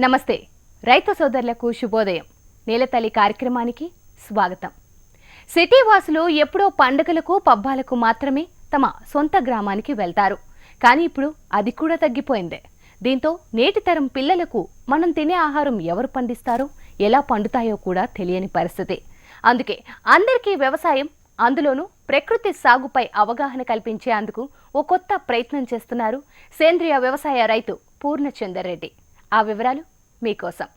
నమస్తే రైతు సోదరులకు శుభోదయం. నేలతల్లి కార్యక్రమానికి స్వాగతం. సిటీ వాసులు ఎప్పుడో పండుగలకు పబ్బాలకు మాత్రమే తమ సొంత గ్రామానికి వెళ్తారు. కానీ ఇప్పుడు అది కూడా తగ్గిపోయింది. దీంతో నేటి తరం పిల్లలకు మనం తినే ఆహారం ఎవరు పండిస్తారో, ఎలా పండుతాయో కూడా తెలియని పరిస్థితి. అందుకే అందరికీ వ్యవసాయం, అందులోనూ ప్రకృతి సాగుపై అవగాహన కల్పించేందుకు ఓ కొత్త ప్రయత్నం చేస్తున్నారు సేంద్రియ వ్యవసాయ రైతు పూర్ణచందర్ రెడ్డి. ఆ వివరాలు మీకోసం.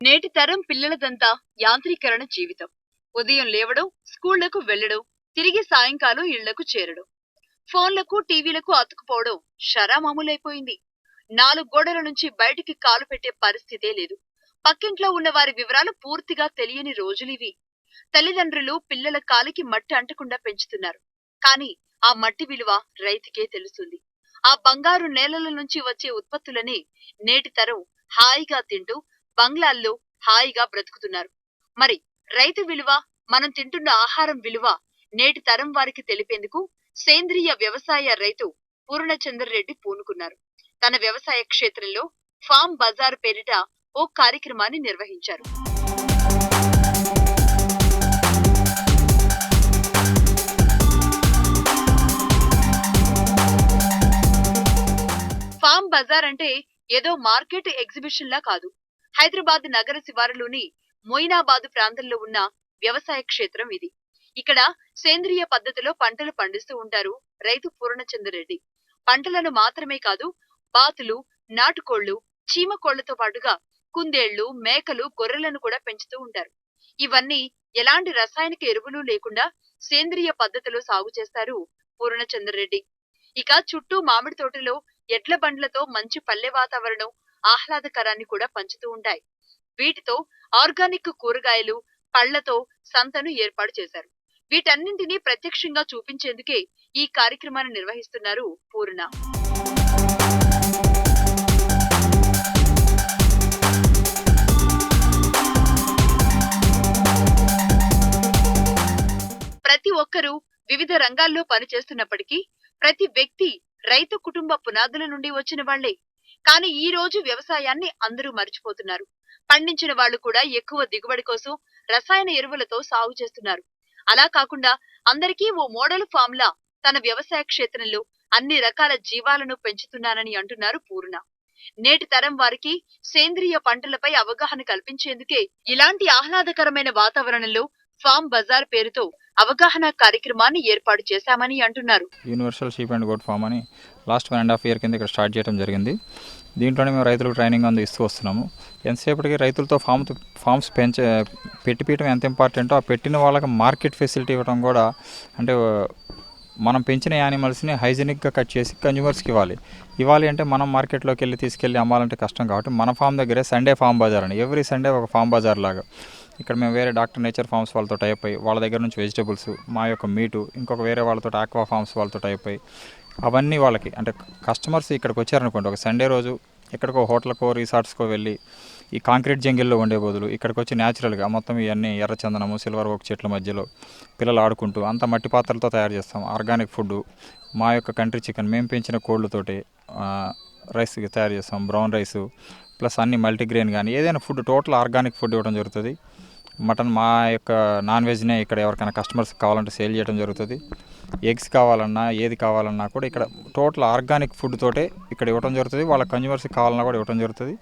నేటి తరం పిల్లలదంతా యాంత్రీకరణ జీవితం. ఉదయం లేవడం, స్కూళ్లకు వెళ్లడం, తిరిగి సాయంకాలం ఇళ్లకు చేరడం, ఫోన్లకు టీవీలకు అతుకుపోవడం షరామామూలైపోయింది. 4 గోడల నుంచి బయటికి కాలు పెట్టే పరిస్థితే లేదు. పక్కింట్లో ఉన్న వారి వివరాలు పూర్తిగా తెలియని రోజులివి. తల్లిదండ్రులు పిల్లల కాలికి మట్టి అంటకుండా పెంచుతున్నారు. కానీ ఆ మట్టి విలువ రైతుకే తెలుస్తుంది. ఆ బంగారు నేలల నుంచి వచ్చే ఉత్పత్తులని నేటి తరం హాయిగా తింటూ బంగ్లాల్లో హాయిగా బ్రతుకుతున్నారు. మరి రైతు విలువ, మనం తింటున్న ఆహారం విలువ నేటి తరం వారికి తెలిపేందుకు సేంద్రియ వ్యవసాయ రైతు పూర్ణచందర్ రెడ్డి పూనుకున్నారు. తన వ్యవసాయ క్షేత్రంలో ఫామ్ బజార్ పేరిట ఓ కార్యక్రమాన్ని నిర్వహించారు. ఫామ్ బజార్ అంటే ఏదో మార్కెట్ ఎగ్జిబిషన్ లా కాదు. హైదరాబాద్ నగర శివారులోని మొయినాబాద్ ప్రాంతంలో ఉన్న వ్యవసాయ క్షేత్రం ఇది. ఇక్కడ సేంద్రియ పద్ధతిలో పంటలు పండిస్తూ ఉంటారు రైతు పూర్ణచందర్ రెడ్డి. పంటలను మాత్రమే కాదు, బాతులు, నాటుకోళ్లు, చీమకోళ్లతో పాటుగా కుందేళ్లు, మేకలు, గొర్రెలను కూడా పెంచుతూ ఉంటారు. ఇవన్నీ ఎలాంటి రసాయనిక ఎరువులు లేకుండా సేంద్రియ పద్ధతిలో సాగు చేస్తారు పూర్ణచందర్ రెడ్డి. ఇక చుట్టూ మామిడి తోటలో ఎడ్ల బండ్లతో మంచి పల్లె వాతావరణం, ఆహ్లాదకరాన్ని కూడా పంచుతూ ఉంటాయి. వీటితో ఆర్గానిక్ కూరగాయలు, పళ్లతో సంతను ఏర్పాటు చేశారు. వీటన్నింటినీ ప్రత్యక్షంగా చూపించేందుకే ఈ కార్యక్రమాన్ని నిర్వహిస్తున్నారు పూర్ణ. ప్రతి ఒక్కరూ వివిధ రంగాల్లో పనిచేస్తున్నప్పటికీ ప్రతి వ్యక్తి రైతు కుటుంబ పునాదుల నుండి వచ్చిన వాళ్లే. కానీ ఈ రోజు వ్యవసాయాన్ని అందరూ మర్చిపోతున్నారు. పండించిన వాళ్ళు కూడా ఎక్కువ దిగుబడి కోసం రసాయన ఎరువులతో సాగు చేస్తున్నారు. అలా కాకుండా అందరికీ ఓ మోడల్ ఫామ్ లా తన వ్యవసాయ క్షేత్రంలో అన్ని రకాల జీవాలను పెంచుతున్నానని అంటున్నారు పూర్ణ. నేటి తరం వారికి సేంద్రియ పంటలపై అవగాహన కల్పించేందుకే ఇలాంటి ఆహ్లాదకరమైన వాతావరణంలో ఫామ్ బజార్ పేరుతో అవగాహన కార్యక్రమాన్ని ఏర్పాటు చేశామని అంటున్నారు. Universal sheep and goat farm అని లాస్ట్ 1.5 year కింద ఇక్కడ స్టార్ట్ చేయడం జరిగింది. దీంట్లోనే మేము రైతులకు ట్రైనింగ్ ఇస్తూ వస్తున్నాము. ఎంతసేపటికి రైతులతో ఫామ్స్ పెట్టిపీయడం ఎంత ఇంపార్టెంటో, ఆ పెట్టిన వాళ్ళకి మార్కెట్ ఫెసిలిటీ ఇవ్వడం కూడా. అంటే మనం పెంచిన యానిమల్స్ని హైజీనిక్గా కట్ చేసి కన్జ్యూమర్స్కి ఇవ్వాలి అంటే మనం మార్కెట్లోకి వెళ్ళి తీసుకెళ్ళి అమ్మాలంటే కష్టం. కాబట్టి మన ఫామ్ దగ్గరే సండే ఫామ్ బజార్ అని, ఎవ్రీ సండే ఒక ఫామ్ బజార్ లాగా ఇక్కడ మేము వేరే డాక్టర్ నేచర్ ఫార్మ్స్ వాళ్ళతో టైప్ అయ్యి వాళ్ళ దగ్గర నుంచి వెజిటబుల్స్, మా యొక్క మీటు, ఇంకొక వేరే వాళ్ళతో ఆక్వా ఫార్మ్స్ వాళ్ళతో టైప్ అయ్యి అవన్నీ వాళ్ళకి, అంటే కస్టమర్స్ ఇక్కడికి వచ్చారనుకోండి, ఒక సండే రోజు ఎక్కడికో హోటల్కో రిసార్ట్స్కో వెళ్ళి ఈ కాంక్రీట్ జంగిల్లో ఉండే బదులు ఇక్కడికి వచ్చి న్యాచురల్గా మొత్తం ఇవన్నీ ఎర్రచందనము, సిల్వర్ ఓక్ చెట్ల మధ్యలో పిల్లలు ఆడుకుంటూ అంత మట్టి పాత్రలతో తయారు చేస్తాం. ఆర్గానిక్ ఫుడ్, మా యొక్క కంట్రీ చికెన్, మేము పెంచిన కోళ్ళతోటి రైస్ తయారు చేస్తాం, బ్రౌన్ రైస్ ప్లస్ అన్ని మల్టీగ్రెయిన్ కానీ ఏదైనా ఫుడ్ టోటల్ ఆర్గానిక్ ఫుడ్ ఇవ్వడం జరుగుతుంది. మటన్, మా యొక్క నాన్ వెజ్నే ఇక్కడ ఎవరికైనా కస్టమర్స్ కావాలంటే సేల్ చేయడం జరుగుతుంది. ఎగ్స్ కావాలన్నా ఏది కావాలన్నా కూడా ఇక్కడ టోటల్ ఆర్గానిక్ ఫుడ్ తోటే ఇక్కడ ఇవ్వడం జరుగుతుంది. వాళ్ళ కన్జ్యూమర్స్కి కావాలన్నా కూడా ఇవ్వడం జరుగుతుంది.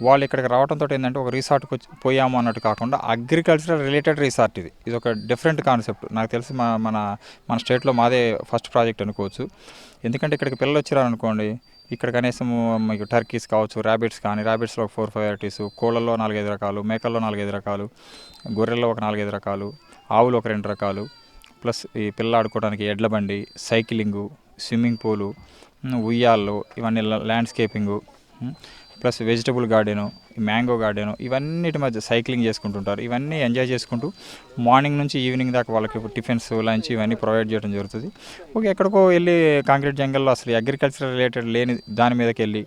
వాళ్ళు ఇక్కడికి రావడంతో ఏంటంటే ఒక రిసార్ట్కి వచ్చి పోయాము అన్నట్టు కాకుండా అగ్రికల్చరల్ రిలేటెడ్ రిసార్ట్ ఇది ఒక డిఫరెంట్ కాన్సెప్ట్. నాకు తెలిసి మన స్టేట్లో మాదే ఫస్ట్ ప్రాజెక్ట్ అనుకోవచ్చు. ఎందుకంటే ఇక్కడికి పిల్లలు వచ్చారనుకోండి, ఇక్కడ కనీసం మీకు టర్కీస్ కావచ్చు, ర్యాబిట్స్ కానీ, ర్యాబిట్స్లో ఒక 4-5 వెరైటీస్, కోళ్ళల్లో 4-5 రకాలు, మేకల్లో 4-5 రకాలు, గొర్రెల్లో ఒక 4-5 రకాలు, ఆవులు ఒక 2 రకాలు, ప్లస్ ఈ పిల్లలు ఆడుకోవడానికి ఎడ్ల బండి, సైక్లింగు, స్విమ్మింగ్ పూలు, ఉయ్యాళ్ళు, ఇవన్నీ landscaping, plus vegetable garden, mango garden, ఇవన్నిటి మధ్య సైక్లింగ్ చేసుకుంటుంటారు. ఇవన్నీ ఎంజాయ్ చేసుకుంటూ మార్నింగ్ నుంచి ఈవినింగ్ దాకా వాళ్ళకి టిఫిన్స్, లంచ్ ఇవన్నీ ప్రొవైడ్ చేయడం జరుగుతుంది. ఓకే, ఎక్కడికో వెళ్ళి కాంక్రీట్ జంగల్లో అసలు అగ్రికల్చర్ రిలేటెడ్ లేని దాని మీదకి వెళ్ళి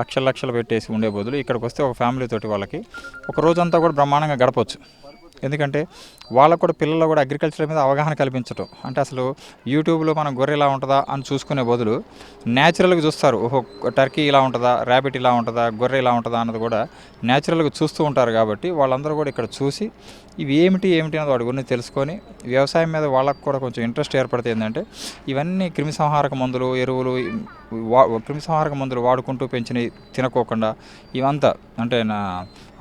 లక్షలు పెట్టేసి ఉండే బదులు ఇక్కడికి వస్తే ఒక ఫ్యామిలీ తోటి వాళ్ళకి ఒక రోజంతా కూడా బ్రహ్మాండంగా గడపవచ్చు. ఎందుకంటే వాళ్ళకు కూడా పిల్లలు కూడా అగ్రికల్చర్ మీద అవగాహన కల్పించటం. అంటే అసలు యూట్యూబ్లో మనం గొర్రె ఇలా ఉంటుందా అని చూసుకునే బదులు న్యాచురల్గా చూస్తారు. ఓహో, టర్కీ ఇలా ఉంటుందా, ర్యాబిట్ ఇలా ఉంటుందా, గొర్రె ఇలా ఉంటుందా అన్నది కూడా న్యాచురల్గా చూస్తూ ఉంటారు. కాబట్టి వాళ్ళందరూ కూడా ఇక్కడ చూసి ఇవి ఏమిటి అన్నది వాటి గురించి తెలుసుకొని వ్యవసాయం మీద వాళ్ళకు కూడా కొంచెం ఇంట్రెస్ట్ ఏర్పడితే ఏంటంటే ఇవన్నీ క్రిమిసంహారక మందులు, ఎరువులు, క్రిమిసంహారక మందులు వాడుకుంటూ పెంచినవి తినకోకుండా ఇవంతా అంటే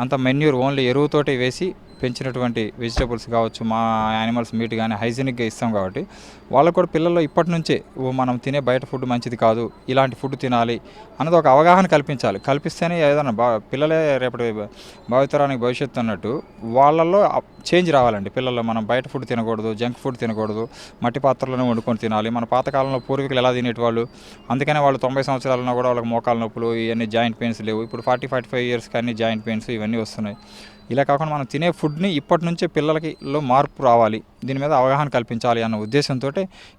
అంత మెన్యూర్ ఓన్లీ ఎరువుతోటి వేసి పెంచినటువంటి వెజిటబుల్స్ కావచ్చు, మా యానిమల్స్ మీట్ కానీ హైజీనిక్గా ఇస్తాం. కాబట్టి వాళ్ళకు కూడా పిల్లల్లో ఇప్పటి నుంచే మనం తినే బయట ఫుడ్ మంచిది కాదు, ఇలాంటి ఫుడ్ తినాలి అన్నది ఒక అవగాహన కల్పించాలి. కల్పిస్తేనే ఏదైనా పిల్లలే రేపటి భావితరానికి భవిష్యత్తు అన్నట్టు వాళ్ళల్లో చేంజ్ రావాలండి. పిల్లల్లో మనం బయట ఫుడ్ తినకూడదు, జంక్ ఫుడ్ తినకూడదు, మట్టి పాత్రలోనే వండుకొని తినాలి. మన పాతకాలంలో పూర్వీకులు ఎలా తినేటివాళ్ళు, అందుకనే వాళ్ళు 90 సంవత్సరాలన్నా కూడా వాళ్ళకి మోకాల నొప్పులు, ఇవన్నీ జాయింట్ పెయిన్స్ లేవు. ఇప్పుడు 40-45 ఇయర్స్ కానీ జాయింట్ పెయిన్స్ ఇవన్నీ వస్తున్నాయి. ఇలా కాకుండా మనం తినే ఫుడ్ని ఇప్పటి నుంచే పిల్లలకిలో మార్పు రావాలి, దీని మీద అవగాహన కల్పించాలి అన్న ఉద్దేశంతో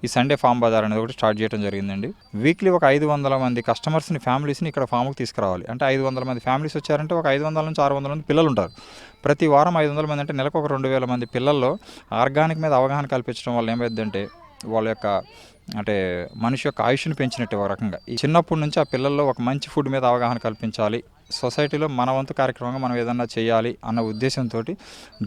ఈ సండే ఫామ్ బజార్ అనేది ఒకటి స్టార్ట్ చేయడం జరిగిందండి. వీక్లీ ఒక 500 మంది కస్టమర్స్ని, ఫ్యామిలీస్ని ఇక్కడ ఫామ్కి తీసుకురావాలి. అంటే 500 మంది ఫ్యామిలీస్ వచ్చారంటే ఒక 500 నుంచి 600 మంది పిల్లలు ఉంటారు. ప్రతి వారం 500 మంది అంటే నెలకు ఒక 2000 మంది పిల్లల్లో ఆర్గానిక్ మీద అవగాహన కల్పించడం వల్ల ఏమైందంటే వాళ్ళ యొక్క అంటే మనిషి యొక్క ఆయుష్ని పెంచినట్టు ఒక రకంగా ఈ చిన్నప్పటి నుంచి ఆ పిల్లల్లో ఒక మంచి ఫుడ్ మీద అవగాహన కల్పించాలి. సొసైటీలో మన వంతు కార్యక్రమంగా మనం ఏదన్నా చేయాలి అన్న ఉద్దేశంతో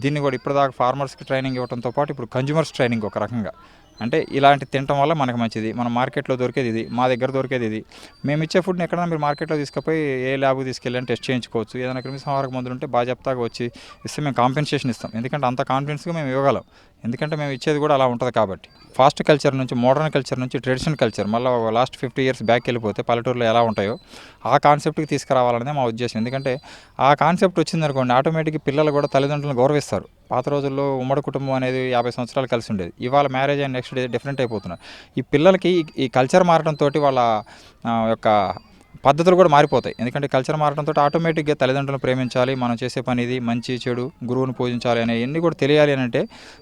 దీన్ని కూడా ఇప్పటిదాకా ఫార్మర్స్కి ట్రైనింగ్ ఇవ్వడంతో పాటు ఇప్పుడు కన్జ్యూమర్స్ ట్రైనింగ్ ఒక రకంగా. అంటే ఇలాంటి తినటం వల్ల మనకు మంచిది, మన మార్కెట్లో దొరికేది ఇది, మా దగ్గర దొరికేది ఇది, మేము ఇచ్చే ఫుడ్ని ఎక్కడైనా మీరు మార్కెట్లో తీసుకుపోయి ఏ ల్యాబ్కి తీసుకెళ్ళి టెస్ట్ చేయించుకోవచ్చు. ఏదైనా క్రిమిసంహారక మందులు ఉంటే బాజాప్తాగా వచ్చి ఇస్తే మేము కాంపెన్సేషన్ ఇస్తాం. ఎందుకంటే అంత కాన్ఫిడెన్స్గా మేము ఇవ్వగలం, ఎందుకంటే మేము ఇచ్చేది కూడా అలా ఉంటుంది. కాబట్టి ఫాస్ట్ కల్చర్ నుంచి మోడర్న్ కల్చర్ నుంచి ట్రెడిషనల్ కల్చర్ మళ్ళీ లాస్ట్ 50 ఇయర్స్ బ్యాక్ వెళ్ళిపోతే పల్లెటూరులో ఎలా ఉంటాయో ఆ కాన్సెప్ట్కి తీసుకురావాలనేది మా ఉద్దేశం. ఎందుకంటే ఆ కాన్సెప్ట్ వచ్చిందనుకోండి ఆటోమేటిక్గా పిల్లలు కూడా తల్లిదండ్రులను గౌరవిస్తారు. పాత రోజుల్లో ఉమ్మడి కుటుంబం అనేది 50 సంవత్సరాలు కలిసి ఉండేది. ఇవాళ మ్యారేజ్ అయిన నెక్స్ట్ డే డిఫరెంట్ అయిపోతున్నారు. ఈ పిల్లలకి ఈ కల్చర్ మారడంతో వాళ్ళ యొక్క పద్ధతులు కూడా మారిపోతాయి. ఎందుకంటే కల్చర్ మారడంతో ఆటోమేటిక్గా తల్లిదండ్రులను ప్రేమించాలి, మనం చేసే పని ఇది మంచి చెడు, గురువుని పూజించాలి అనే ఇవన్నీ కూడా తెలియాలి అని అంటే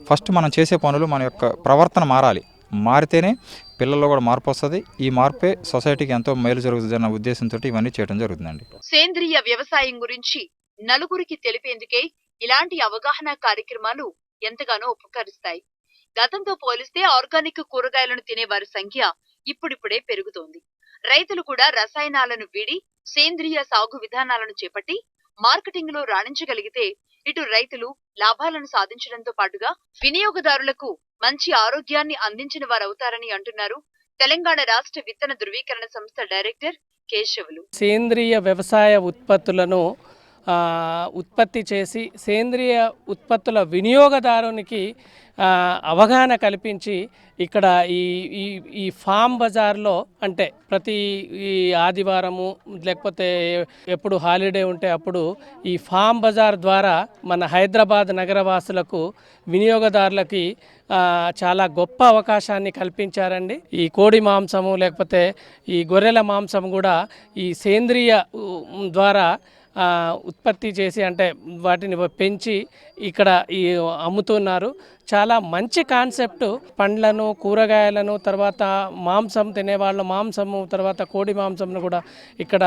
ఫస్ట్ మనం చేసే పనులు మన యొక్క ప్రవర్తన మారాలి. మారితేనే పిల్లల్లో కూడా మార్పు వస్తుంది. ఈ మార్పే సొసైటీకి ఎంతో మేలు జరుగుతుంది అన్న ఉద్దేశంతో ఇవన్నీ చేయడం జరుగుతుందండి. సేంద్రియ వ్యవసాయం గురించి నలుగురికి తెలిపేందుకే ఇలాంటి అవగాహన కార్యక్రమాలు ఎంతగానో ఉపకరిస్తాయి. గతంతో పోలిస్తే ఆర్గానిక్ కూరగాయలను తినే వారి సంఖ్య ఇప్పుడిప్పుడే పెరుగుతోంది. రైతులు కూడా రసాయనాలను వీడి సేంద్రియ సాగు విధానాలను చేపట్టి మార్కెటింగ్ లో రాణించగలిగితే ఇటు రైతులు లాభాలను సాధించడంతో పాటుగా వినియోగదారులకు మంచి ఆరోగ్యాన్ని అందించిన వారవుతారని అంటున్నారు తెలంగాణ రాష్ట్ర విత్తన ధృవీకరణ సంస్థ డైరెక్టర్ కేశవులు. సేంద్రియ వ్యవసాయ ఉత్పత్తులను ఉత్పత్తి చేసి సేంద్రియ ఉత్పత్తుల వినియోగదారునికి అవగాహన కల్పించి ఇక్కడ ఈ ఫామ్ బజార్లో అంటే ప్రతి ఈ ఆదివారము లేకపోతే ఎప్పుడు హాలిడే ఉంటే అప్పుడు ఈ ఫామ్ బజార్ ద్వారా మన హైదరాబాద్ నగరవాసులకు వినియోగదారులకి చాలా గొప్ప అవకాశాన్ని కల్పించారండి. ఈ కోడి మాంసము లేకపోతే ఈ గొర్రెల మాంసం కూడా ఈ సేంద్రియ ద్వారా ఉత్పత్తి చేసి అంటే వాటిని పెంచి ఇక్కడ ఈ అమ్ముతున్నారు. చాలా మంచి కాన్సెప్ట్. పండ్లను, కూరగాయలను, తర్వాత మాంసం తినేవాళ్ళు మాంసము, తర్వాత కోడి మాంసంను కూడా ఇక్కడ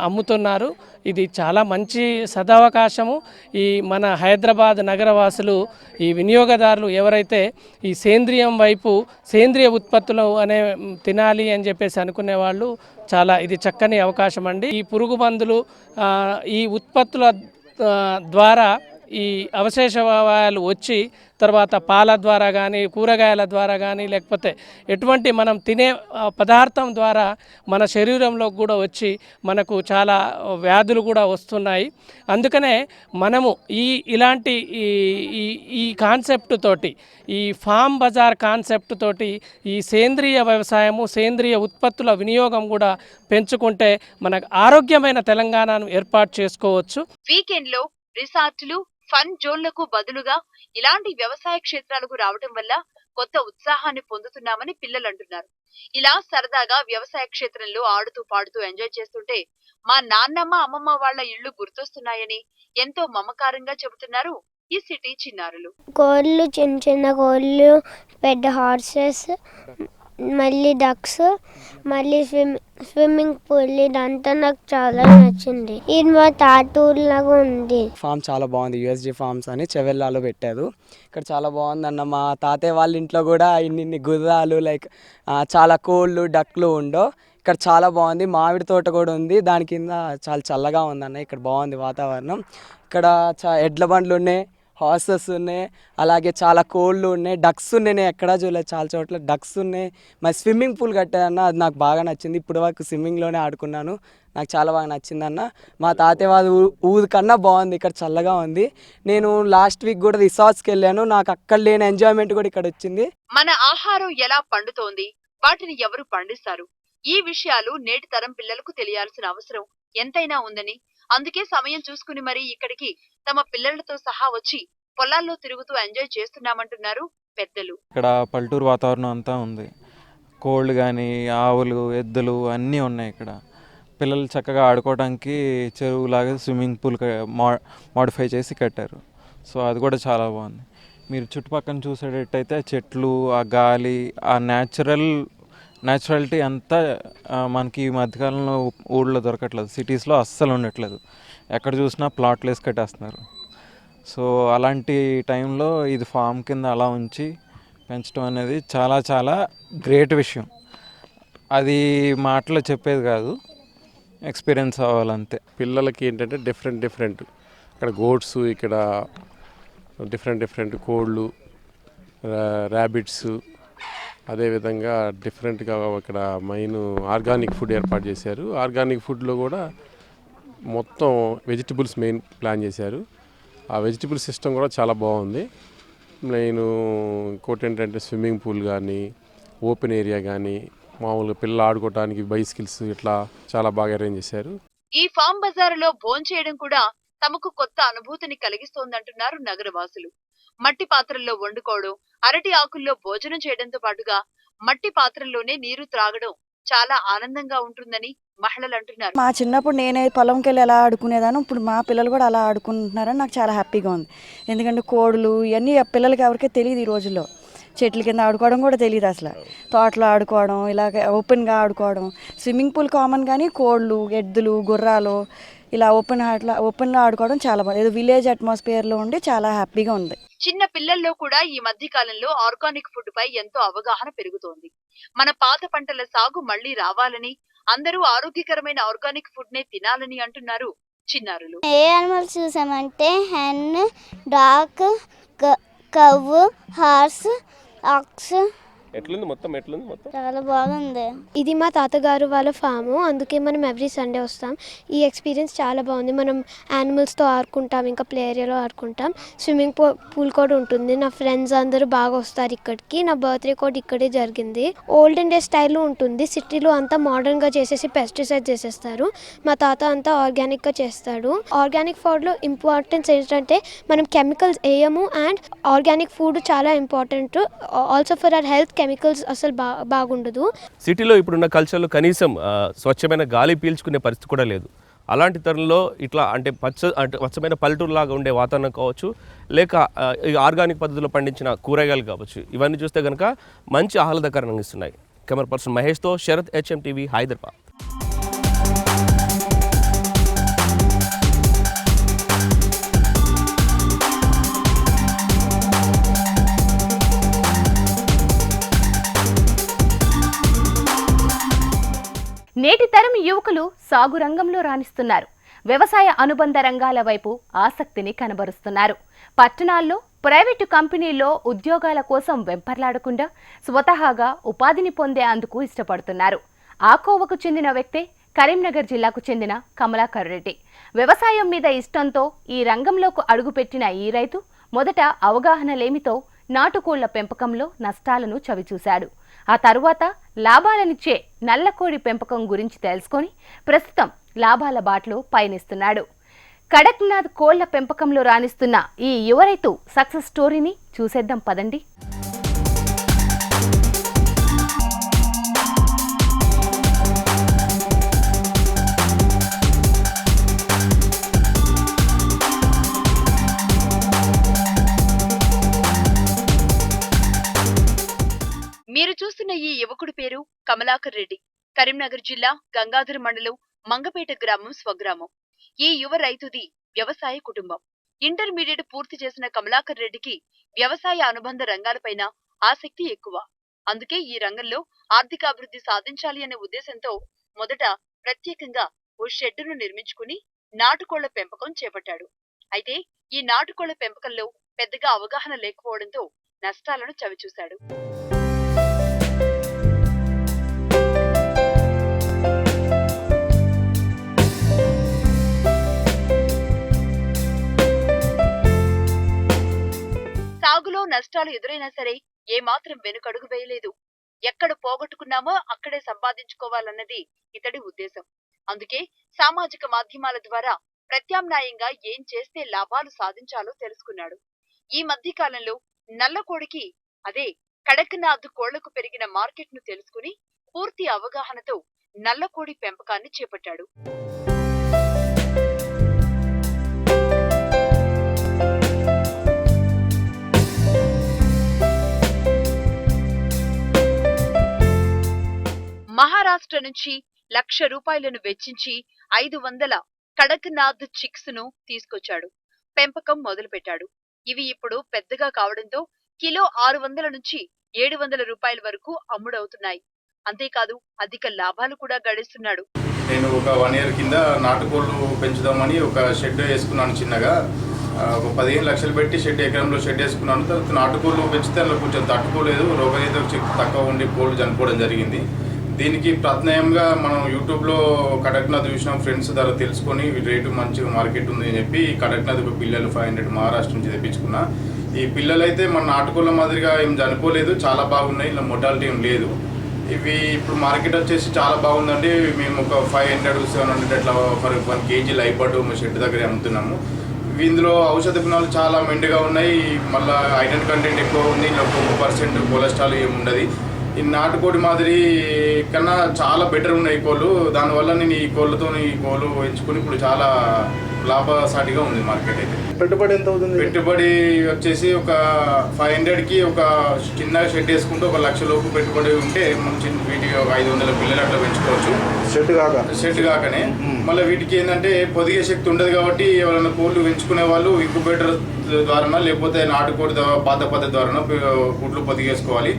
అమ్ముతున్నారు. ఇది చాలా మంచి సదవకాశము. ఈ మన హైదరాబాద్ నగరవాసులు ఈ వినియోగదారులు ఎవరైతే ఈ సేంద్రియం వైపు సేంద్రియ ఉత్పత్తులు అనే తినాలి అని చెప్పేసి అనుకునే వాళ్ళు చాలా ఇది చక్కని అవకాశం అండి. ఈ పురుగు మందులు ఈ ఉత్పత్తుల ద్వారా ఈ అవశేషాలు వచ్చి తర్వాత పాల ద్వారా కానీ కూరగాయల ద్వారా కానీ లేకపోతే ఎటువంటి మనం తినే పదార్థం ద్వారా మన శరీరంలో కూడా వచ్చి మనకు చాలా వ్యాధులు కూడా వస్తున్నాయి. అందుకనే మనము ఇలాంటి ఈ కాన్సెప్ట్ తోటి ఈ ఫామ్ బజార్ కాన్సెప్ట్ తోటి ఈ సేంద్రియ వ్యవసాయము సేంద్రియ ఉత్పత్తుల వినియోగం కూడా పెంచుకుంటే మనకు ఆరోగ్యమైన తెలంగాణను ఏర్పాటు చేసుకోవచ్చు. వీకెండ్లో రిసార్ట్లు, ఫన్ జోన్లకు బదులుగా ఇలాంటి వ్యవసాయ క్షేత్రాలకు రావటం వల్ల కొత్త ఉత్సాహాన్ని పొందుతున్నామని పిల్లలు అంటున్నారు. ఇలా సరదాగా వ్యవసాయ క్షేత్రంలో ఆడుతూ పాడుతూ ఎంజాయ్ చేస్తుంటే మా నాన్నమ్మ అమ్మమ్మ వాళ్ళ ఇళ్లు గుర్తొస్తున్నాయని ఎంతో మమకారంగా చెబుతున్నారు ఈ సిటీ చిన్నారులు. కోళ్ళు, చిన్న చిన్న కోళ్ళు, పెద్ద హార్సెస్, మళ్ళీ డక్స్, మళ్ళీ స్విమ్మింగ్ పూల్, ఇదంతా నాకు చాలా నచ్చింది. ఇది మా తాతూరులాగా ఉంది. ఫామ్ చాలా బాగుంది. యూఎస్జీ ఫార్మ్స్ అని చెవెల్లాలో పెట్టారు. ఇక్కడ చాలా బాగుందన్న. మా తాతయ్య వాళ్ళ ఇంట్లో కూడా ఇన్ని గుర్రాలు చాలా కోళ్ళు, డక్లు ఉండో. ఇక్కడ చాలా బాగుంది. మామిడి తోట కూడా ఉంది. దాని కింద చాలా చల్లగా ఉందన్న. ఇక్కడ బాగుంది వాతావరణం. ఇక్కడ ఎడ్ల బండ్లు ఉన్నాయి, హార్సెస్ ఉన్నాయి, అలాగే చాలా కోళ్ళు ఉన్నాయి, డక్స్ ఉన్నాయి. నేను ఎక్కడా చూడలేదు, చాలా చోట్ల డక్స్ ఉన్నాయి. మరి స్విమ్మింగ్ పూల్ కట్టారన్న, అది నాకు బాగా నచ్చింది. ఇప్పుడు వరకు స్విమ్మింగ్లోనే ఆడుకున్నాను, నాకు చాలా బాగా నచ్చిందన్న. మా తాతయ్య వాళ్ళ ఊరు కన్నా బాగుంది, ఇక్కడ చల్లగా ఉంది. నేను లాస్ట్ వీక్ కూడా రిసార్ట్స్కి వెళ్ళాను, నాకు అక్కడ లేని ఎంజాయ్మెంట్ కూడా ఇక్కడ వచ్చింది. మన ఆహారం ఎలా పండుతోంది, వాటిని ఎవరు పండిస్తారు, ఈ విషయాలు నేటి తరం పిల్లలకు తెలియాల్సిన అవసరం ఎంతైనా ఉందని, అందుకే సమయం చూసుకుని మరీ ఇక్కడికి తమ పిల్లలతో సహా వచ్చి పొలాల్లో తిరుగుతూ ఎంజాయ్ చేస్తున్నామంటున్నారు పెద్దలు. ఇక్కడ పల్లెటూరు వాతావరణం అంతా ఉంది. కోళ్ళు కానీ, ఆవులు, ఎద్దులు అన్నీ ఉన్నాయి ఇక్కడ. పిల్లలు చక్కగా ఆడుకోవడానికి చెరువులాగా స్విమ్మింగ్ పూల్ మోడిఫై చేసి కట్టారు. సో అది కూడా చాలా బాగుంది. మీరు చుట్టుపక్కల చూసేటట్టయితే చెట్లు, ఆ గాలి, ఆ న్యాచురాలిటీ అంతా మనకి ఈ మధ్యకాలంలో ఊళ్ళో దొరకట్లేదు, సిటీస్లో అస్సలు ఉండట్లేదు. ఎక్కడ చూసినా ప్లాట్లు వేసి కట్టేస్తున్నారు. సో అలాంటి టైంలో ఇది ఫామ్ కింద అలా ఉంచి పెంచడం అనేది చాలా చాలా గ్రేట్ విషయం. అది మాటలో చెప్పేది కాదు, ఎక్స్పీరియన్స్ అవ్వాలంతే. పిల్లలకి ఏంటంటే డిఫరెంట్ ఇక్కడ గోట్స్, ఇక్కడ డిఫరెంట్ కోళ్ళు, ర్యాబిట్స్, అదేవిధంగా డిఫరెంట్గా ఇక్కడ మెయిన్ ఆర్గానిక్ ఫుడ్ ఏర్పాటు చేశారు. ఆర్గానిక్ ఫుడ్లో కూడా మొత్తం వెజిటబుల్స్ మెయిన్ ప్లాన్ చేశారు. ఆ వెజిటబుల్ సిస్టమ్ కూడా చాలా బాగుంది. మెయిన్ ఇంకోటి ఏంటంటే స్విమ్మింగ్ పూల్ కానీ, ఓపెన్ ఏరియా కానీ, మామూలుగా పిల్లలు ఆడుకోవడానికి బైసికల్స్, ఇట్లా చాలా బాగా అరేంజ్ చేశారు. ఈ ఫామ్ బజారులో భోంచేయడం కూడా తమకు కొత్త అనుభూతిని కలిగిస్తోందంటున్నారు నగరవాసులు. మట్టి పాత్రల్లో వండుకోవడం, అరటి ఆకుల్లో భోజనం చేయడంతో పాటుగా మట్టి పాత్రల్లోనే నీరు త్రాగడం చాలా ఆనందంగా ఉంటుందని మహిళలు అంటున్నారు. మా చిన్నప్పుడు నేనే పొలంకి వెళ్ళి ఎలా ఆడుకునేదాను, ఇప్పుడు మా పిల్లలు కూడా అలా ఆడుకుంటున్నారని నాకు చాలా హ్యాపీగా ఉంది. ఎందుకంటే కోళ్ళు ఇవన్నీ పిల్లలకి ఎవరికీ తెలియదు. ఈ రోజుల్లో చెట్ల కింద ఆడుకోవడం కూడా తెలియదు అసలు. తోటలో ఆడుకోవడం, ఇలాగ ఓపెన్గా ఆడుకోవడం, స్విమ్మింగ్ పూల్ కామన్, కానీ కోళ్ళు, ఎద్దులు, గుర్రాలు ఇలా ఓపెన్లో ఆడుకోవడం చాలా బాగుంది. ఏదో విలేజ్ అట్మాస్ఫియర్లో ఉండి చాలా హ్యాపీగా ఉంది. చిన్న పిల్లల్లో కూడా ఈ మధ్య కాలంలో ఆర్గానిక్ ఫుడ్ పై ఎంతో అవగాహన పెరుగుతోంది. మన పాత పంటల సాగు మళ్లీ రావాలని, అందరూ ఆరోగ్యకరమైన ఆర్గానిక్ ఫుడ్ నే తినాలని అంటున్నారు చిన్నారులు. ఏ యానిమల్స్ చూసామంటే హెన్, డాక్, కవ్వు, హార్స్, ఆక్స్. ఎట్లుంది మొత్తం? చాలా బాగుంది. ఇది మా తాతగారు వాళ్ళ ఫాము, అందుకే మనం ఎవ్రీ సండే వస్తాం. ఈ ఎక్స్పీరియన్స్ చాలా బాగుంది. మనం యానిమల్స్తో ఆడుకుంటాం, ఇంకా ప్లే ఏరియాలో ఆడుకుంటాం. స్విమ్మింగ్ పూల్ కూడా ఉంటుంది. నా ఫ్రెండ్స్ అందరూ బాగా వస్తారు ఇక్కడికి. నా బర్త్డే కూడా ఇక్కడే జరిగింది. ఓల్డెన్ డే స్టైల్లో ఉంటుంది. సిటీలో అంతా మోడర్న్గా చేసేసి పెస్టిసైడ్ చేసేస్తారు. మా తాత అంతా ఆర్గానిక్గా చేస్తాడు. ఆర్గానిక్ ఫుడ్లో ఇంపార్టెన్స్ ఏంటంటే మనం కెమికల్స్ వేయము, అండ్ ఆర్గానిక్ ఫుడ్ చాలా important. Also for our health chemicals అసలు బాగుండదు. సిటీలో ఇప్పుడున్న కల్చర్లో కనీసం స్వచ్ఛమైన గాలి పీల్చుకునే పరిస్థితి కూడా లేదు. అలాంటి తరుణంలో ఇట్లా అంటే స్వచ్ఛమైన పల్లెటూరులాగా ఉండే వాతావరణం కావచ్చు, లేక ఆర్గానిక్ పద్ధతిలో పండించిన కూరగాయలు కావచ్చు, ఇవన్నీ చూస్తే కనుక మంచి ఆహ్లాదకరంగా ఇస్తున్నాయి. కెమెరా పర్సన్ మహేష్తో శరత్, HMTV, హైదరాబాద్. నేటి తరం యువకులు సాగు రంగంలో రాణిస్తున్నారు. వ్యవసాయ అనుబంధ రంగాల వైపు ఆసక్తిని కనబరుస్తున్నారు. పట్టణాల్లో, ప్రైవేటు కంపెనీల్లో ఉద్యోగాల కోసం వెంపర్లాడకుండా స్వతహాగా ఉపాధిని పొందే అందుకు ఇష్టపడుతున్నారు. ఆ కోవకు చెందిన వ్యక్తే కరీంనగర్ జిల్లాకు చెందిన కమలాకర్ రెడ్డి. వ్యవసాయం మీద ఇష్టంతో ఈ రంగంలోకి అడుగుపెట్టిన ఈ రైతు మొదట అవగాహన లేమితో నాటుకోళ్ల పెంపకంలో నష్టాలను చవిచూశాడు. ఆ తరువాత లాభాలనిచ్చే నల్లకోడి పెంపకం గురించి తెలుసుకొని ప్రస్తుతం లాభాల బాటలో పయనిస్తున్నాడు. కడక్నాథ్ కోళ్ల పెంపకంలో రాణిస్తున్న ఈ యువ రైతు సక్సెస్ స్టోరీని చూసేద్దాం పదండి. కమలాకర్ రెడ్డి. కరీంనగర్ జిల్లా గంగాధర మండలం మంగపేట గ్రామం స్వగ్రామం. ఈ యువ రైతుది వ్యవసాయ కుటుంబం. ఇంటర్మీడియట్ పూర్తి చేసిన కమలాకర్ రెడ్డికి వ్యవసాయ అనుబంధ రంగాలపైన ఆసక్తి ఎక్కువ. అందుకే ఈ రంగంలో ఆర్థికాభివృద్ధి సాధించాలి అనే ఉద్దేశంతో మొదట ప్రత్యేకంగా ఓ షెడ్డును నిర్మించుకుని నాటుకోళ్ల పెంపకం చేపట్టాడు. అయితే ఈ నాటుకోళ్ల పెంపకంలో పెద్దగా అవగాహన లేకపోవడంతో నష్టాలను చవిచూశాడు. సాగులో నష్టాలు ఎదురైనా సరే ఏమాత్రం వెనుకడుగు వేయలేదు. ఎక్కడ పోగొట్టుకున్నామో అక్కడే సంపాదించుకోవాలన్నది ఇతడి ఉద్దేశం. అందుకే సామాజిక మాధ్యమాల ద్వారా ప్రత్యామ్నాయంగా ఏం చేస్తే లాభాలు సాధించాలో తెలుసుకున్నాడు. ఈ మధ్య కాలంలో నల్లకోడికి అదే కడక్నాథ్ కోళ్లకు పెరిగిన మార్కెట్ ను తెలుసుకుని పూర్తి అవగాహనతో నల్లకోడి పెంపకాన్ని చేపట్టాడు. మహారాష్ట్ర నుంచి ₹1,00,000 వెచ్చించి 500 కడక్నాథ్ చిక్స్ ను తీసుకొచ్చాడు. పెంపకం మొదలుపెట్టాడు. ఇవి ఇప్పుడు పెద్దగా కావడంతో కిలో 600 నుంచి ₹700 వరకు అమ్ముడవుతున్నాయి. అంతేకాదు అధిక లాభాలు కూడా గడిస్తున్నాడు. నేను ఒక 1 year కింద నాటుకోళ్లు పెంచుదామని ఒక షెడ్ వేసుకున్నాను. చిన్నగా ఒక 15 లక్షలు పెట్టి ఎకరంలో షెడ్ వేసుకున్నాను. తర్వాత నాటుకోళ్లు పెంచితే అందులో కొంచెం తట్టుకోలేదు, రోగనిరోధక శక్తి తక్కువ ఉండి కోళ్లు చనిపోవడం జరిగింది. దీనికి ప్రత్యామ్నాయంగా మనం యూట్యూబ్లో కడక్నాథ్ చూసినాం, ఫ్రెండ్స్ ద్వారా తెలుసుకొని రేటు మంచిగా మార్కెట్ ఉంది అని చెప్పి కడక్నాథ్ ఒక పిల్లలు 500 మహారాష్ట్ర నుంచి తెప్పించుకున్నా. ఈ పిల్లలు అయితే మన నాటుకోళ్ల మాదిరిగా ఏం చనిపోలేదు, చాలా బాగున్నాయి, ఇలా మొటాలిటీ ఏం లేదు. ఇవి ఇప్పుడు మార్కెట్ వచ్చేసి చాలా బాగుందండి. మేము ఒక 500-700 అట్లా ఫర్ 1 kg లైవ్ బర్డ్ మా షెడ్ దగ్గర అమ్ముతున్నాము. ఇందులో ఔషధ గుణాలు చాలా మెండుగా ఉన్నాయి. మళ్ళీ ఐరన్ కంటెంట్ ఎక్కువ ఉంది. ఇలా 1% కొలెస్ట్రాల్ ఏమి ఉండదు. ఈ నాటుకోడి మాదిరి కన్నా చాలా బెటర్ ఉన్నాయి ఈ కోళ్ళు. దానివల్ల నేను ఈ కోళ్ళు ఎంచుకుని ఇప్పుడు చాలా లాభసాటిగా ఉంది మార్కెట్. అయితే పెట్టుబడి ఎంత అవుతుంది? పెట్టుబడి వచ్చేసి ఒక 500కి ఒక చిన్న షెడ్ వేసుకుంటే 1,00,000 లోపు పెట్టుబడి ఉంటే మంచి వీటికి ఒక 500 పిల్లలు అట్లా పెంచుకోవచ్చు. షెడ్ కాకనే మళ్ళీ వీటికి ఏంటంటే పొదిగే శక్తి ఉండదు కాబట్టి ఎవరైనా కోళ్ళు పెంచుకునే వాళ్ళు ఇంక్యుబేటర్ ద్వారా లేకపోతే నాటుకోడి పాత పద్ధతి ద్వారా గుడ్లు పొదిగేసుకోవాలి.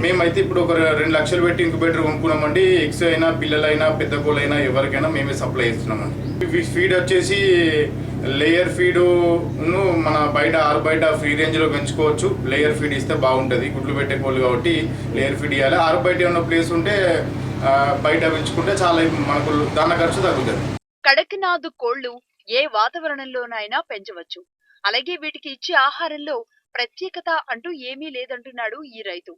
మేమైతే ఇప్పుడు ఒక 2 లక్షలు పెట్టి ఇంక్యుబేటర్ కొనుక్కున్నామండి. ఎగ్స్ అయినా పిల్లలైనా పెద్ద కోళ్ళు అయినా ఎవరికైనా మేమే సప్లై చేస్తున్నామండి. ఫీడ్ వచ్చేసి లేయర్ ఫీడు మన బయట ఫ్రీ రేంజ్లో పెంచుకోవచ్చు. లేయర్ ఫీడ్ ఇస్తే బాగుంటుంది. గుడ్లు పెట్టే కోళ్ళు కాబట్టి లేయర్ ఫీడ్ ఇవ్వాలి. బయట ఏమన్నా ప్లేస్ ఉంటే బయట పెంచుకుంటే చాలా మనకు దాని ఖర్చు తగ్గుతుంది. కడక్నాథ్ కోళ్లు ఏ వాతావరణంలోనైనా పెంచవచ్చు. అలాగే వీటికి ఇచ్చే ఆహారంలో ప్రత్యేకత అంటూ ఏమీ లేదంటున్నాడు ఈ రైతు.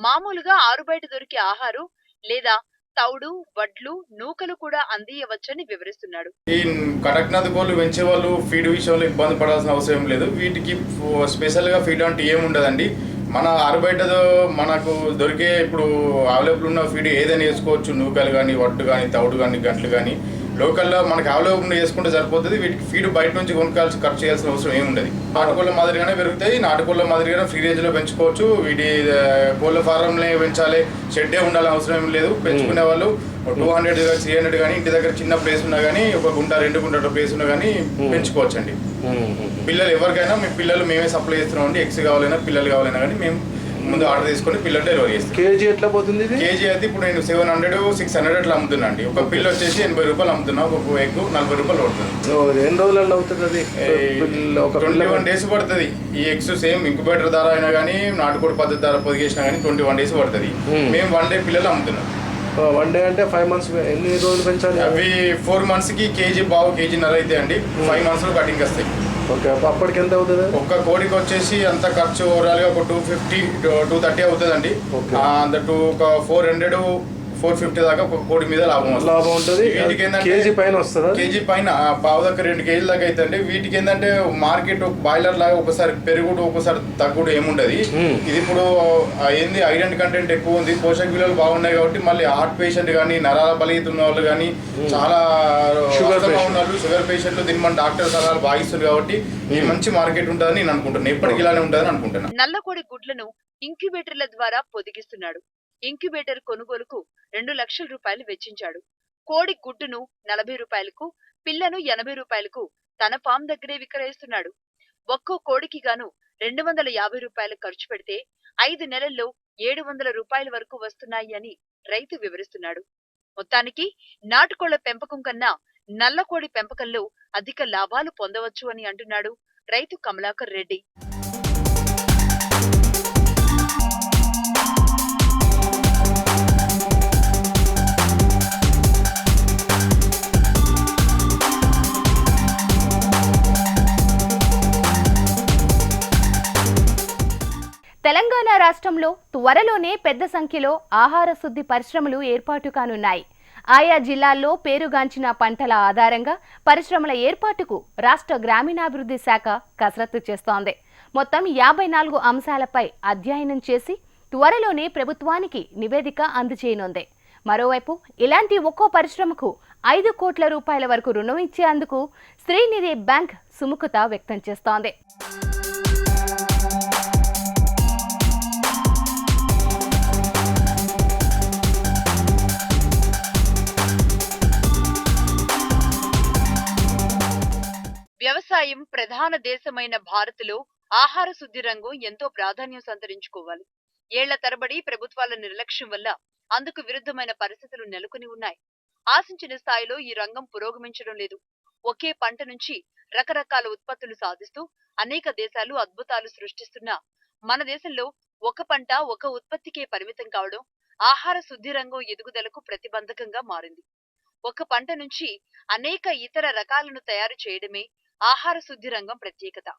మామూలుగా ఆరుబయట దొరికే ఆహారం లేదా తౌడు, వడ్లు, నూకలు కూడా అందియవచ్చని వివరిస్తున్నాడు. ఈ కడక్నాథ్ కోళ్ళు పెంచే వాళ్ళు ఫీడ్ విషయంలో ఇబ్బంది పడాల్సిన అవసరం లేదు. వీటికి స్పెషల్గా ఫీడ్ అంటే ఏముండదండి. మన ఆరుబయట మనకు దొరికే ఇప్పుడు అవైలబుల్ ఉన్న ఫీడ్ ఏదైనా వేసుకోవచ్చు. నూకలు కానీ, వడ్డు కానీ, తౌడు కానీ, గంటలు కానీ లోకల్లో మనకు అవైలబుల్ చేసుకుంటే సరిపోతుంది. వీటికి ఫీడ్ బయట నుంచి కొనుక్కాల్సి ఖర్చు చేయాల్సిన అవసరం ఏముండదు. నాటుకోళ్ళ మాదిరిగానే పెరుగుతాయి. నాటుకోళ్ళ మాదిరిగానే ఫ్రీ రేంజ్లో పెంచుకోవచ్చు. వీటి కోళ్ళ ఫారంలో పెంచాలి, షెడ్డే ఉండాలని అవసరం ఏం లేదు. పెంచుకునే వాళ్ళు 200 300 కానీ ఇంటి దగ్గర చిన్న ప్లేస్ ఉన్నా కానీ 1 గుంట 2 గుంట ప్లేస్ ఉన్నా కానీ పెంచుకోవచ్చండి. పిల్లలు ఎవరికైనా మీ పిల్లలు మేమే సప్లై చేస్తున్నామండి. ఎగ్స్ కావాలైనా పిల్లలు కావాలైనా కానీ మేము ముందు ఆర్డర్ తీసుకొని పిల్లలు డెలివరీ చేస్తాం. కేజీ ఎట్లా పోతుంది? కేజీ అయితే ఇప్పుడు నేను 700-600 అట్లా అమ్ముతున్నా అండి. ఒక పిల్ల వచ్చేసి 80 రూపాయలు అమ్ముతున్నా. ఒక ఎగ్ 40 రూపాయలు పడుతుంది. ఎన్ని రోజులలో అవుతుంది అది? 21 days పడుతుంది. ఈ ఎగ్స్ సేమ్ ఇంక్యుబేటర్ ద్వారా అయినా కానీ నాటుకోడి పద్ధతి ద్వారా పొదిగేసినా కానీ 21 days పడుతుంది. మేము 1 day పిల్లలు అమ్ముతున్నాం. 1 day అంటే 5 months. ఎన్ని రోజులు పెంచాలి? అవి 4 monthsకి కేజీ బావు కేజీన్నర అయితే అండి. 5 monthsలో కటింగ్ వస్తాయి. ఓకే, అప్పటికి ఎంత అవుతుంది? ఒక్క కోడికి వచ్చేసి అంత ఖర్చు ఓవరాల్గా ఒక 250-230 అవుతుందండి. అంత ఒక 400-450 దాకా ఒక కోడి మీద లాభం ఉంటుంది. వీటికి ఏంటంటే కేజీ పైన వస్తుంది. కేజీ పైన పావు దగ్గర 2 kg దాకా అయితే అండి. వీటికి ఏంటంటే మార్కెట్ బాయిలర్ లాగా ఒకసారి పెరుగుడు ఒకసారి తగ్గుడు ఏముండదు. ఇది ఇప్పుడు ఏంది ఐరన్ కంటెంట్ ఎక్కువ ఉంది, పోషక విలువలు బాగున్నాయి కాబట్టి మళ్ళీ హార్ట్ పేషెంట్ కానీ, నరాల బలహీనత ఉన్న వాళ్ళు కానీ, చాలా షుగర్ ఉన్న వాళ్ళు, షుగర్ పేషెంట్లు దీన్ని మన డాక్టర్ సలహాలు భావిస్తుంది కాబట్టి ఈ మంచి మార్కెట్ ఉంటుందని నేను అనుకుంటున్నాను. ఎప్పటికి ఇలానే ఉంటుందని అనుకుంటున్నాను. నల్లకోడి గుడ్లను ఇంక్యుబేటర్ల ద్వారా పొదిగిస్తున్నాడు. ఇంక్యుబేటర్ కొనుగోలుకు 2 లక్షల రూపాయలు వెచ్చించాడు. కోడి గుడ్డును 40 రూపాయలకు, పిల్లను 80 రూపాయలకు తన ఫామ్ దగ్గరే విక్రయిస్తున్నాడు. ఒక్కో కోడికి గాను 250 రూపాయలు ఖర్చు పెడితే 5 నెలల్లో 700 రూపాయల వరకు వస్తున్నాయి అని రైతు వివరిస్తున్నాడు. మొత్తానికి నాటుకోళ్ల పెంపకం కన్నా నల్లకోడి పెంపకంలో అధిక లాభాలు పొందవచ్చు అని అంటున్నాడు రైతు కమలాకర్ రెడ్డి. తెలంగాణ రాష్ట్రంలో త్వరలోనే పెద్ద సంఖ్యలో ఆహార శుద్ధి పరిశ్రమలు ఏర్పాటు కానున్నాయి. ఆయా జిల్లాల్లో పేరుగాంచిన పంటల ఆధారంగా పరిశ్రమల ఏర్పాటుకు రాష్ట్ర గ్రామీణాభివృద్ధి శాఖ కసరత్తు చేస్తోంది. మొత్తం 54 అంశాలపై అధ్యయనం చేసి త్వరలోనే ప్రభుత్వానికి నివేదిక అందజేయనుంది. మరోవైపు ఇలాంటి ఒక్కో పరిశ్రమకు 5 కోట్ల రూపాయల వరకు రుణం ఇచ్చేందుకు శ్రీనిధి బ్యాంక్ సుముఖత వ్యక్తం చేస్తోంది. వ్యవసాయం ప్రధాన దేశమైన భారత్లో ఆహార శుద్ధి రంగం ఎంతో ప్రాధాన్యం సంతరించుకోవాలి. ఏళ్ల తరబడి ప్రభుత్వాల నిర్లక్ష్యం వల్ల అందుకు విరుద్ధమైన పరిస్థితులు నెలకొని ఉన్నాయి. ఆశించిన స్థాయిలో ఈ రంగం పురోగమించడం లేదు. ఒకే పంట నుంచి రకరకాల ఉత్పత్తులు సాధిస్తూ అనేక దేశాలు అద్భుతాలు సృష్టిస్తున్నా మన దేశంలో ఒక పంట ఒక ఉత్పత్తికే పరిమితం కావడం ఆహార శుద్ధి రంగం ఎదుగుదలకు ప్రతిబంధకంగా మారింది. ఒక పంట నుంచి అనేక ఇతర రకాలను తయారు చేయడమే ఆహార శుద్ధి రంగం ప్రత్యేకత.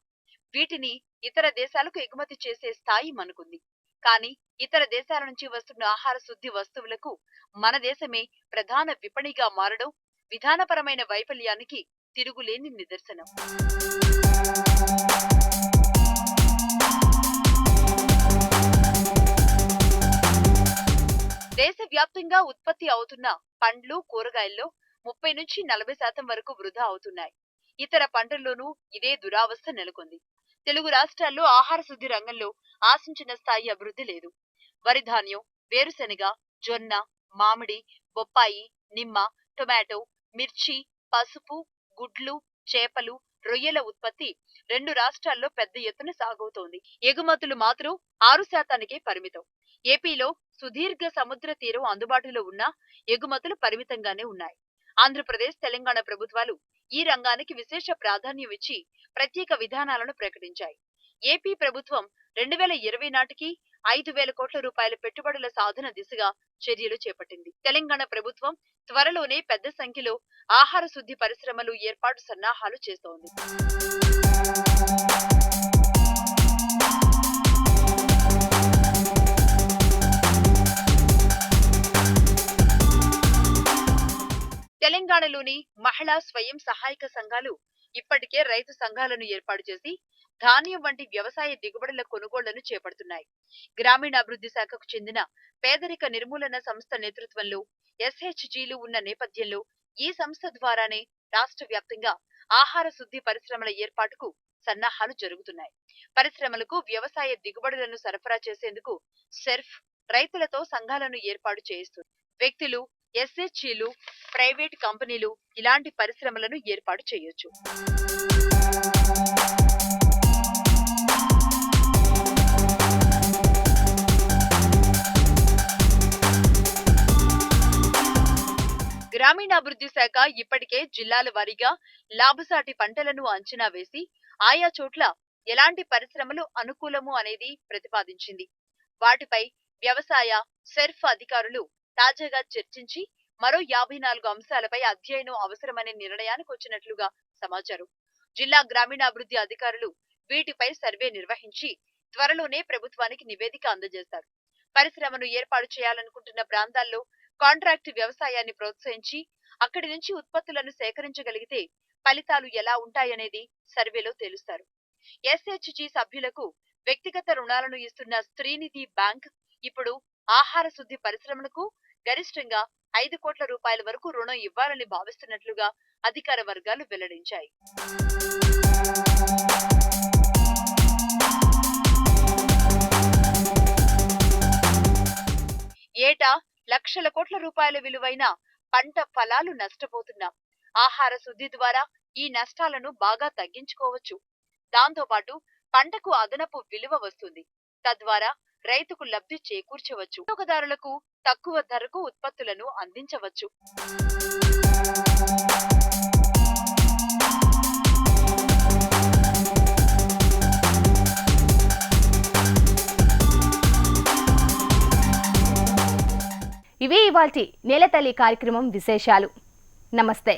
వీటిని ఇతర దేశాలకు ఎగుమతి చేసే స్థాయి మనకుంది. కానీ ఇతర దేశాల నుంచి వస్తున్న ఆహార శుద్ధి వస్తువులకు మన దేశమే ప్రధాన విపణిగా మారడం విధానపరమైన వైఫల్యానికి తిరుగులేని నిదర్శనం. దేశవ్యాప్తంగా ఉత్పత్తి అవుతున్న పండ్లు, కూరగాయల్లో 30 నుంచి 40% వరకు వృధా అవుతున్నాయి. ఇతర పంటల్లోనూ ఇదే దురావస్థ నెలకొంది. తెలుగు రాష్ట్రాల్లో ఆహార శుద్ధి రంగంలో ఆశించిన స్థాయి అభివృద్ధి లేదు. వరి ధాన్యం, వేరుశెనగ, జొన్న, మామిడి, బొప్పాయి, నిమ్మ, టొమాటో, మిర్చి, పసుపు, గుడ్లు, చేపలు, రొయ్యల ఉత్పత్తి 2 రాష్ట్రాల్లో పెద్ద ఎత్తున సాగవుతోంది. ఎగుమతులు మాత్రం 6%కే పరిమితం. ఏపీలో సుదీర్ఘ సముద్ర తీరం అందుబాటులో ఉన్నా ఎగుమతులు పరిమితంగానే ఉన్నాయి. ఆంధ్రప్రదేశ్, తెలంగాణ ప్రభుత్వాలు ఈ రంగానికి విశేష ప్రాధాన్యం ఇచ్చి ప్రత్యేక విధానాలను ప్రకటించాయి. ఏపీ ప్రభుత్వం 2020 నాటికి 5,000 కోట్ల రూపాయల పెట్టుబడుల సాధన దిశగా చర్యలు చేపట్టింది. తెలంగాణ ప్రభుత్వం త్వరలోనే పెద్ద సంఖ్యలో ఆహార శుద్ధి పరిశ్రమలు ఏర్పాటు సన్నాహాలు చేస్తోంది. తెలంగాణలోని మహిళా స్వయం సహాయక సంఘాలు ఇప్పటికే రైతు సంఘాలను ఏర్పాటు చేసి ధాన్యం వంటి వ్యవసాయ దిగుబడుల కొనుగోళ్లను చేపడుతున్నాయి. గ్రామీణాభివృద్ధి శాఖకు చెందిన పేదరిక నిర్మూలన సంస్థ నేతృత్వంలో SHGలు ఉన్న నేపథ్యంలో ఈ సంస్థ ద్వారానే రాష్ట్ర వ్యాప్తంగా ఆహార శుద్ధి పరిశ్రమల ఏర్పాటుకు సన్నాహాలు జరుగుతున్నాయి. పరిశ్రమలకు వ్యవసాయ దిగుబడులను సరఫరా చేసేందుకు సెర్ఫ్ రైతులతో సంఘాలను ఏర్పాటు చేయిస్తుంది. వ్యక్తులు, SHGలు, ప్రైవేట్ కంపెనీలు ఇలాంటి పరిశ్రమలను ఏర్పాటు చేయొచ్చు. గ్రామీణాభివృద్ధి శాఖ ఇప్పటికే జిల్లాల వారీగా లాభసాటి పంటలను అంచనా వేసి ఆయా చోట్ల ఎలాంటి పరిశ్రమలు అనుకూలము అనేది ప్రతిపాదించింది. వాటిపై వ్యవసాయ సెర్ఫ్ అధికారులు తాజాగా చర్చించి మరో 54 అంశాలపై అధ్యయనం అవసరమనే నిర్ణయానికి వచ్చినట్లుగా సమాచారం. జిల్లా గ్రామీణాభివృద్ధి అధికారులు వీటిపై సర్వే నిర్వహించి త్వరలోనే ప్రభుత్వానికి నివేదిక అందజేస్తారు. పరిశ్రమను ఏర్పాటు చేయాలనుకుంటున్న ప్రాంతాల్లో కాంట్రాక్ట్ వ్యవసాయాన్ని ప్రోత్సహించి అక్కడి నుంచి ఉత్పత్తులను సేకరించగలిగితే ఫలితాలు ఎలా ఉంటాయనేది సర్వేలో తేలుస్తారు. SHG సభ్యులకు వ్యక్తిగత రుణాలను ఇస్తున్న శ్రీనిధి బ్యాంక్ ఇప్పుడు ఆహార శుద్ధి పరిశ్రమలకు గరిష్టంగా 5 కోట్ల రూపాయల వరకు రుణం ఇవ్వాలని భావిస్తున్నట్లుగా అధికార వర్గాలు వెల్లడించాయి. ఏటా లక్షల కోట్ల రూపాయల విలువైన పంట ఫలాలు నష్టపోతున్నాం. ఆహార శుద్ధి ద్వారా ఈ నష్టాలను బాగా తగ్గించుకోవచ్చు. దాంతోపాటు పంటకు అదనపు విలువ వస్తుంది. తద్వారా రైతుకు లబ్ధి చేకూర్చవచ్చు. వినియోగదారులకు తక్కువ ధరకు ఉత్పత్తులను అందించవచ్చు. ఇవే ఇవాల్టి నేలతల్లి కార్యక్రమం విశేషాలు. నమస్తే.